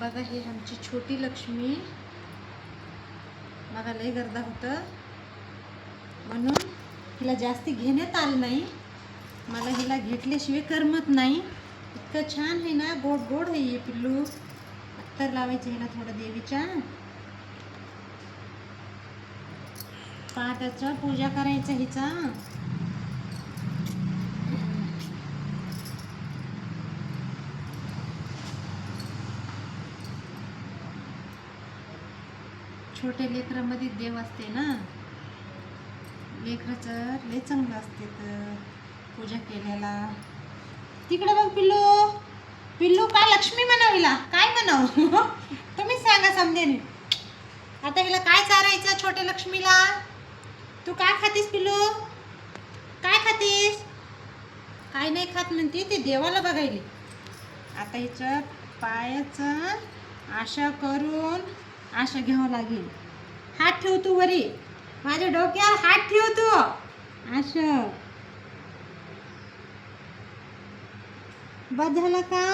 बघा ही आमची छोटी लक्ष्मी. बघा लय गर्दा होतं म्हणून हिला जास्ती घेण्यात आलं नाही. मला हिला घेतल्याशिवाय करमत नाही. इतकं छान आहे ना, गोड गोड आहे हे पिल्लू. अत्तर लावायचं हिला थोडं देवीच्या. पाटाचं पूजा करायचं हिचा. छोट्या लेकरामध्ये देव असते ना, लेकराचं लय चांगलं असते तर पूजा केल्याला. तिकडे बघ पिल्लू. पिल्लू काय लक्ष्मी म्हणावं हिला, काय म्हणावं तुम्ही सांगा समजेने. आता हिला काय चारायचं छोट्या लक्ष्मीला? तू काय खातीस पिल्लू? काय खातीस? काय नाही खात म्हणते ते देवाला बघायली. आता हिचं पायाचं आशा करून आशा घ्यावं लागेल. हात ठेव तू वरी, माझ्या डोक्यावर हात ठेव तू. आशा बस झालं का?